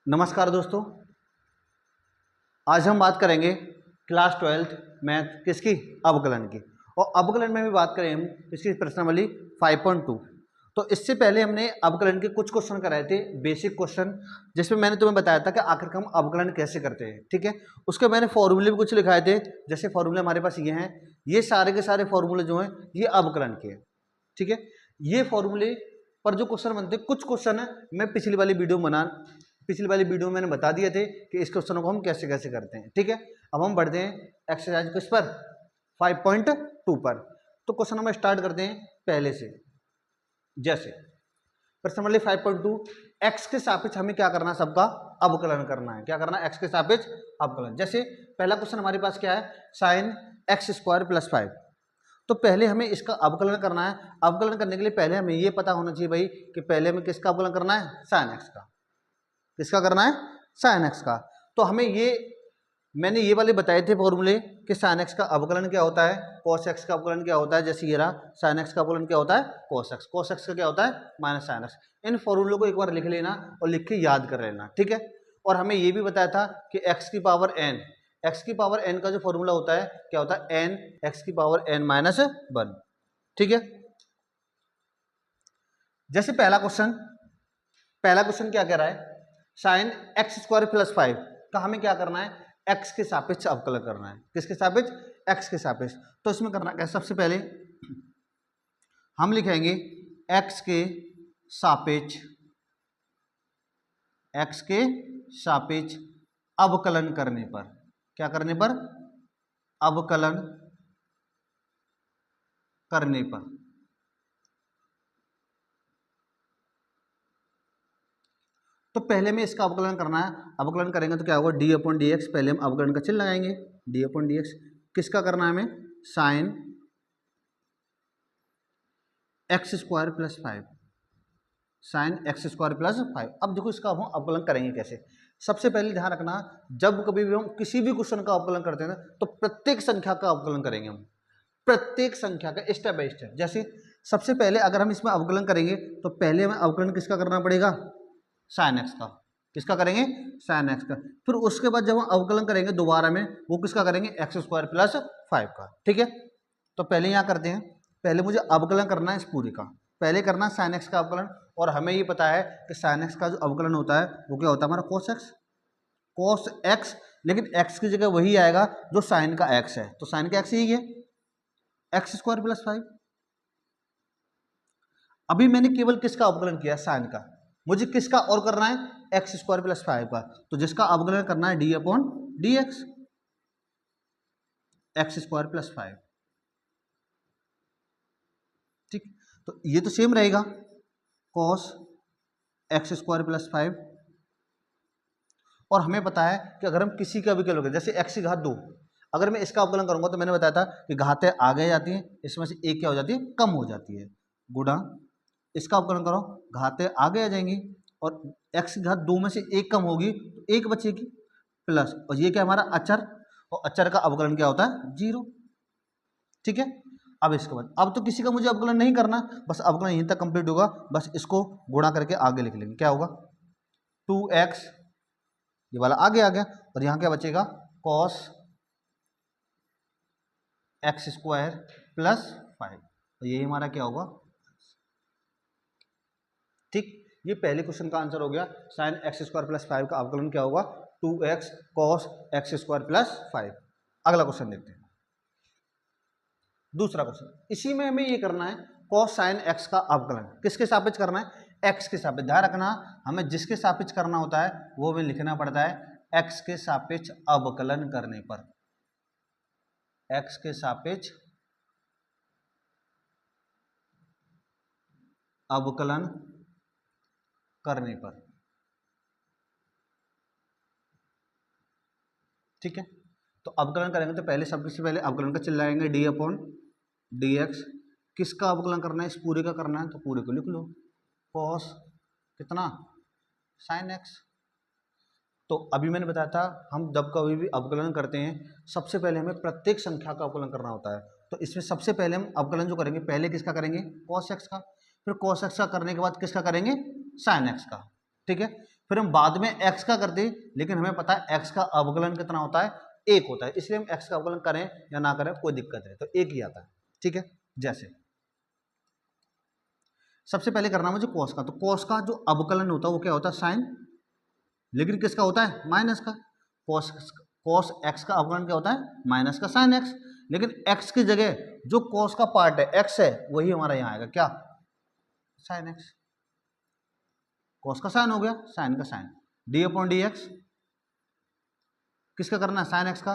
नमस्कार दोस्तों, आज हम बात करेंगे क्लास 12th मैथ किसकी, अवकलन की। और अवकलन में भी बात करें हम इसकी प्रश्नावली 5.2। तो इससे पहले हमने अवकलन के कुछ क्वेश्चन कराए थे, बेसिक क्वेश्चन, जिसमें मैंने तुम्हें बताया था कि आखिर हम अवकलन कैसे करते हैं। ठीक है, उसके मैंने फॉर्मूले भी कुछ लिखाए थे। जैसे फॉर्मूले हमारे पास ये हैं, ये सारे के सारे फॉर्मूले जो हैं ये अवकलन के हैं। ठीक है, ये फॉर्मूले पर जो क्वेश्चन बनते हैं, कुछ क्वेश्चन है मैं पिछली वाली वीडियो में मैंने बता दिए थे कि इस क्वेश्चनों को हम कैसे कैसे करते हैं। ठीक है, अब हम बढ़ते हैं एक्सरसाइज किस पर, 5.2 पर। तो क्वेश्चन हम स्टार्ट करते हैं पहले से। जैसे प्रश्न नंबर 5.2, एक्स के सापेक्ष हमें क्या करना है, सबका अवकलन करना है। क्या करना है, एक्स के सापेक्ष अवकलन। जैसे पहला क्वेश्चन हमारे पास क्या है, साइन एक्स स्क्वायर प्लस 5। तो पहले हमें इसका अवकलन करना है। अवकलन करने के लिए पहले हमें ये पता होना चाहिए भाई कि पहले हमें किसका अवकलन करना है, साइन एक्स का। किसका करना है, साइन एक्स का। तो हमें मैंने ये वाले बताए थे फॉर्मूले कि साइन एक्स का अवकलन क्या होता है, कॉस एक्स का अवकलन क्या होता है। जैसे ये रहा, साइन एक्स का अवकलन क्या होता है, कॉस एक्स का क्या होता है, माइनस साइन एक्स। इन फॉर्मूलों को एक बार लिख लेना और लिख के याद कर लेना। ठीक है, और हमें ये भी बताया था कि एक्स की पावर एन का जो फॉर्मूला होता है क्या होता है, एन एक्स की पावर एन माइनस 1। ठीक है, जैसे पहला क्वेश्चन क्या कह रहा है, साइन एक्स स्क्वायर प्लस 5 का हमें क्या करना है, एक्स के सापेक्ष अवकलन करना है। किसके सापेक्ष, एक्स के सापेक्ष। तो इसमें करना क्या, सबसे पहले हम लिखेंगे एक्स के सापेक्ष अवकलन करने पर, क्या करने पर, अवकलन करने पर। तो पहले में इसका अवकलन करना है। अवकलन करेंगे तो क्या होगा, डी अपॉन डी एक्स। पहले हम अवकलन का चिन्ह लगाएंगे, डी अपॉन डी एक्स। किसका करना है हमें, sine x square plus 5, sine x square plus 5। अब देखो इसका हम अवकलन करेंगे कैसे। सबसे पहले ध्यान रखना, जब कभी भी हम किसी भी क्वेश्चन का अवकलन करते हैं ना, तो प्रत्येक संख्या का अवकलन करेंगे हम, प्रत्येक संख्या का स्टेप बाय स्टेप। जैसे सबसे पहले अगर हम इसमें अवकलन करेंगे तो पहले हमें अवकलन किसका करना पड़ेगा, साइन एक्स का। किसका करेंगे, साइन एक्स का। फिर उसके बाद जब हम अवकलन करेंगे दोबारा में, वो किसका करेंगे, एक्स स्क्वायर प्लस 5 का। ठीक है, तो पहले यहाँ करते हैं, पहले मुझे अवकलन करना है इस पूरे का। पहले करना साइन एक्स का अवकलन, और हमें ये पता है कि साइन एक्स का जो अवकलन होता है वो क्या होता है हमारा, कॉस एक्स। लेकिन एक्स की जगह वही आएगा जो साइन का एक्स है, तो साइन का एक्स यही है, एक्स स्क्वायर प्लस 5। अभी मैंने केवल किसका अवकलन किया, साइन का। मुझे किसका और करना है, एक्स स्क्वायर प्लस 5 का। तो जिसका अवकलन करना है D upon D x, x square plus 5। ठीक, तो ये तो सेम रहेगा, कॉस एक्स स्क्वायर प्लस 5। और हमें पता है कि अगर हम किसी का भी क्या लोगे, जैसे एक्स की घात 2, अगर मैं इसका अवकलन करूंगा तो मैंने बताया था कि घातें आगे जाती हैं, इसमें से एक क्या हो जाती है, कम हो जाती है, गुणा इसका अवकलन करो, घातें आगे आ जाएंगी, और एक्स की घात 2 में से एक कम होगी तो एक बचेगी, प्लस, और ये क्या हमारा अचर, और अचर का अवकलन क्या होता है, 0। ठीक है, अब इसके बाद अब तो किसी का मुझे अवकलन नहीं करना, बस अवकलन यहीं तक कंप्लीट होगा। बस इसको गुणा करके आगे लिख लेंगे, क्या होगा, 2x, ये वाला आगे आ गया, और यहाँ क्या बचेगा, कॉस एक्स स्क्वायर प्लस 5। तो ये हमारा क्या होगा। ठीक, ये पहले क्वेश्चन का आंसर हो गया, साइन एक्स स्क्वायर प्लस 5 का अवकलन क्या होगा, 2x cos x square plus 5। अगला क्वेश्चन देखते हैं, दूसरा क्वेश्चन। इसी में हमें ये करना है, कॉस साइन एक्स का अवकलन किसके सापेक्ष करना है, एक्स के सापेक्ष। ध्यान रखना, हमें जिसके सापेक्ष करना होता है वो हमें लिखना पड़ता है एक्स के सापेक्ष अवकलन करने पर, एक्स के सापेक्ष अवकलन करने पर। ठीक है, तो अवकलन करेंगे तो पहले सबसे पहले अवकलन का चिन्ह लगाएंगे, डी अपॉन डी एक्स। किसका अवकलन करना है, इस पूरे का करना है, तो पूरे को लिख लो, कॉस कितना, साइन एक्स। तो अभी मैंने बताया था हम जब कभी भी अवकलन करते हैं सबसे पहले हमें प्रत्येक संख्या का अवकलन करना होता है। तो इसमें सबसे पहले हम अवकलन जो करेंगे, पहले किसका करेंगे, कॉस एक्स का, फिर कॉस एक्स का करने के बाद किसका करेंगे, साइन एक्स का। ठीक है, फिर हम बाद में x का करते, लेकिन हमें पता है x का अवकलन कितना होता है, 1 होता है, इसलिए हम x का अवकलन करें या ना करें कोई दिक्कत है, तो 1 ही आता है। ठीक है, जैसे सबसे पहले करना मुझे cos का, तो cos का जो अवकलन होता है वो क्या होता है, साइन, लेकिन किसका होता है, माइनस का। cos x का अवकलन क्या होता है, माइनस का साइन x, लेकिन x की जगह जो cos का पार्ट है x है वही हमारा यहाँ आएगा, क्या, साइन x। cos का साइन हो गया, साइन का sine, d upon D x, किसका करना है, साइन x का,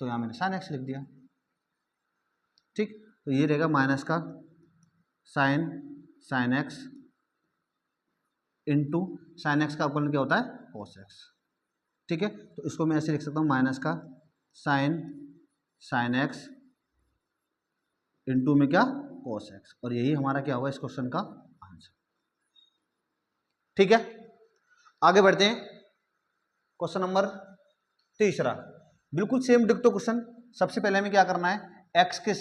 तो यहाँ मैंने साइन x लिख दिया। ठीक, तो ये रहेगा माइनस का sine x into sine x का अवकलन क्या होता है, cos x। ठीक है, तो इसको मैं ऐसे लिख सकता हूँ, माइनस का साइन x इंटू में क्या, cos x, और यही हमारा क्या होगा इस क्वेश्चन का आंसर। ठीक है, आगे बढ़ते हैं, क्वेश्चन नंबर तीसरा, बिल्कुल सेम डिक्टो क्वेश्चन। सबसे पहले हमें क्या करना है, x के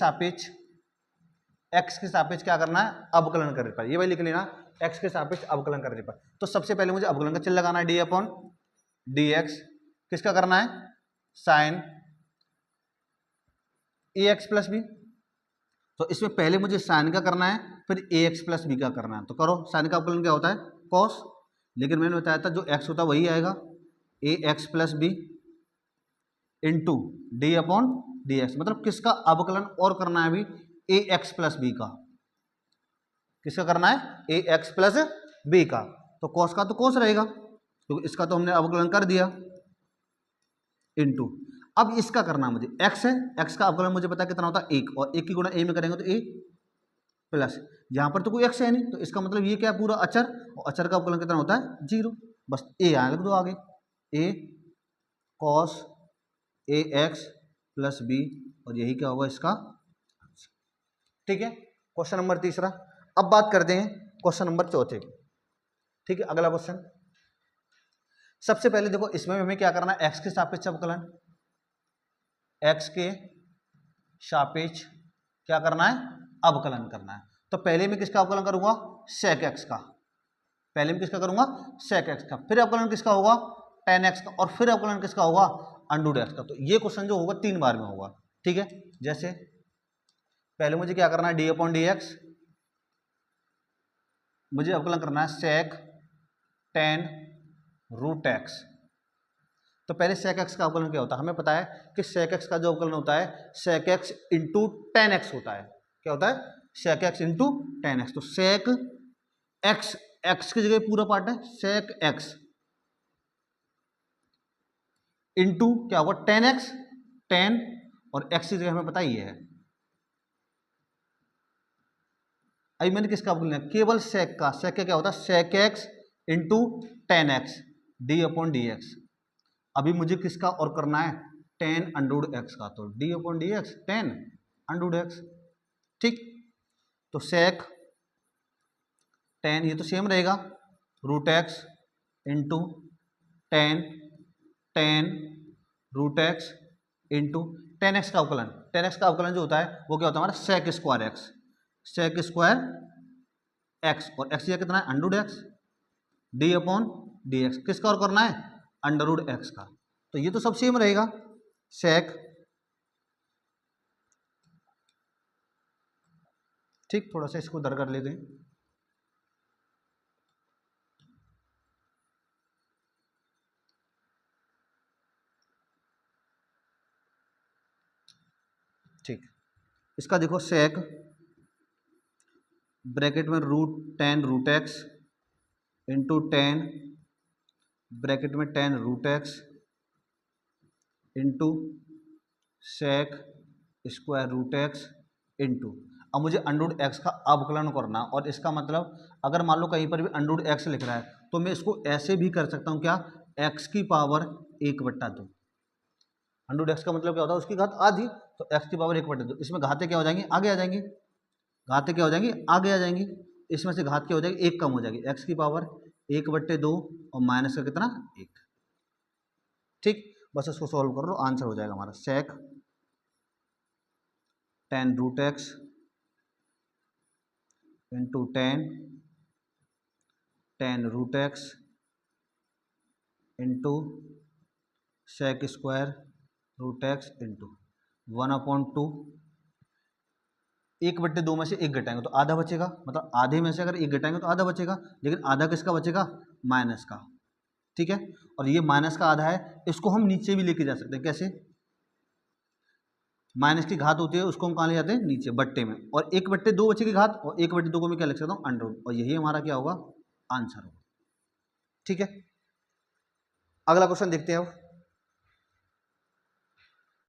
सापेक्ष क्या करना है, अवकलन करने पर, ये भाई लिख लेना, x के सापेक्ष अवकलन करने पर। तो सबसे पहले मुझे अवकलन का चिन्ह लगाना है, डी अपॉन डी एक्स, किसका करना है, साइन ए एक्स प्लस बी। तो इसमें पहले मुझे साइन का करना है, फिर ए एक्स प्लस बी का करना है, तो करो। साइन का अवकलन क्या होता है, कॉस, लेकिन मैंने बताया था जो x होता है वही आएगा, A x plus B into D upon D x, मतलब किसका अवकलन और करना है अभी, ए एक्स प्लस बी का, किसका करना है, ए एक्स प्लस बी का। तो कॉस का तो कॉस रहेगा, तो इसका तो हमने अवकलन कर दिया, इंटू अब इसका करना मुझे, x है, x का अवकलन मुझे पता है कितना होता है, 1, और 1 की गुणा a में करेंगे तो a प्लस, यहाँ पर तो कोई x है नहीं, तो इसका मतलब ये क्या, पूरा अचर, और अचर का अवकलन कितना होता है, 0, बस a आएगा, लिख दो आगे, a cos a x plus b, और यही क्या होगा इसका। ठीक है, क्वेश्चन नंबर तीसरा। अब बात करते हैं क्वेश्चन नंबर चौथे की। ठीक है, अगला क्वेश्चन, सबसे पहले देखो इसमें हमें क्या करना है, x के सापेक्ष अवकलन, x के सापेक्ष क्या करना है, अवकलन करना है। तो पहले मैं किसका अवकलन करूंगा, sec x का, पहले मैं किसका करूंगा, sec x का, फिर अवकलन किसका होगा, tan x का, और फिर अवकलन किसका होगा, अंडर रूट x का। तो ये क्वेश्चन जो होगा 3 बार में होगा। ठीक है, जैसे पहले मुझे क्या करना है, डी अपॉन डी एक्स, मुझे अवकलन करना है sec tan रूट x। तो पहले sec x का अवकलन क्या होता है, हमें पता है कि sec x का जो अवकलन होता है sec x into tan x होता है, क्या होता है, sec x into tan x। तो sec x, x की जगह पूरा पार्ट है, sec x इंटू क्या होगा, tan x, tan, और x की जगह हमें पता ही है। अभी मैंने किसका अवकलन लिया, केवल sec का, sec का क्या होता है, sec x into tan x d upon D x. अभी मुझे किसका और करना है, tan अंडर x का, तो d upon D x tan under x। ठीक, तो sec tan ये तो सेम रहेगा, root x into tan root x into tan x का अवकलन, tan x का अवकलन जो होता है वो क्या होता है हमारा, sec square x, sec square x, और x कितना है, under root x, d upon D x, किसका और करना है, अंडर रूट x का। तो ये तो सब सेम रहेगा, sec, ठीक, थोड़ा सा इसको दर कर लेते हैं, ठीक, इसका देखो sec ब्रैकेट में tan root x into tan bracket में tan root x into sec square root x into, अब मुझे अंडर रूट x का अवकलन करना, और इसका मतलब अगर मान लो कहीं पर भी अंडर रूट x लिख रहा है तो मैं इसको ऐसे भी कर सकता हूँ, क्या, x की पावर 1/2। अंडर रूट x का मतलब क्या होता है, उसकी घात आधी, तो x की पावर 1/2, इसमें घातें क्या हो जाएंगी, आगे आ जाएंगी, घातें क्या हो जाएंगी, आगे आ जाएंगी, इसमें से घात क्या हो जाएगी, 1 कम हो जाएगी, x की पावर 1/2 और माइनस का कितना, 1। ठीक, बस इसको सॉल्व कर लो, आंसर हो जाएगा हमारा sec tan root x into tan root x into sec square root x into 1/2। 1/2 में से 1 घटाएंगे तो आधा बचेगा, मतलब आधे में से अगर 1 घटाएंगे तो आधा बचेगा, लेकिन आधा किसका बचेगा, माइनस का। ठीक है, और ये माइनस का आधा है, इसको हम नीचे भी लेके जा सकते हैं। कैसे, माइनस की घात होती है उसको हम कहाँ ले जाते हैं, नीचे बट्टे में, और 1/2 बचेगी घात, और 1/2 को मैं क्या लिख सकता हूँ, अंडर रूट, और यही हमारा क्या होगा, आंसर होगा। ठीक है, अगला क्वेश्चन देखते हैं अब।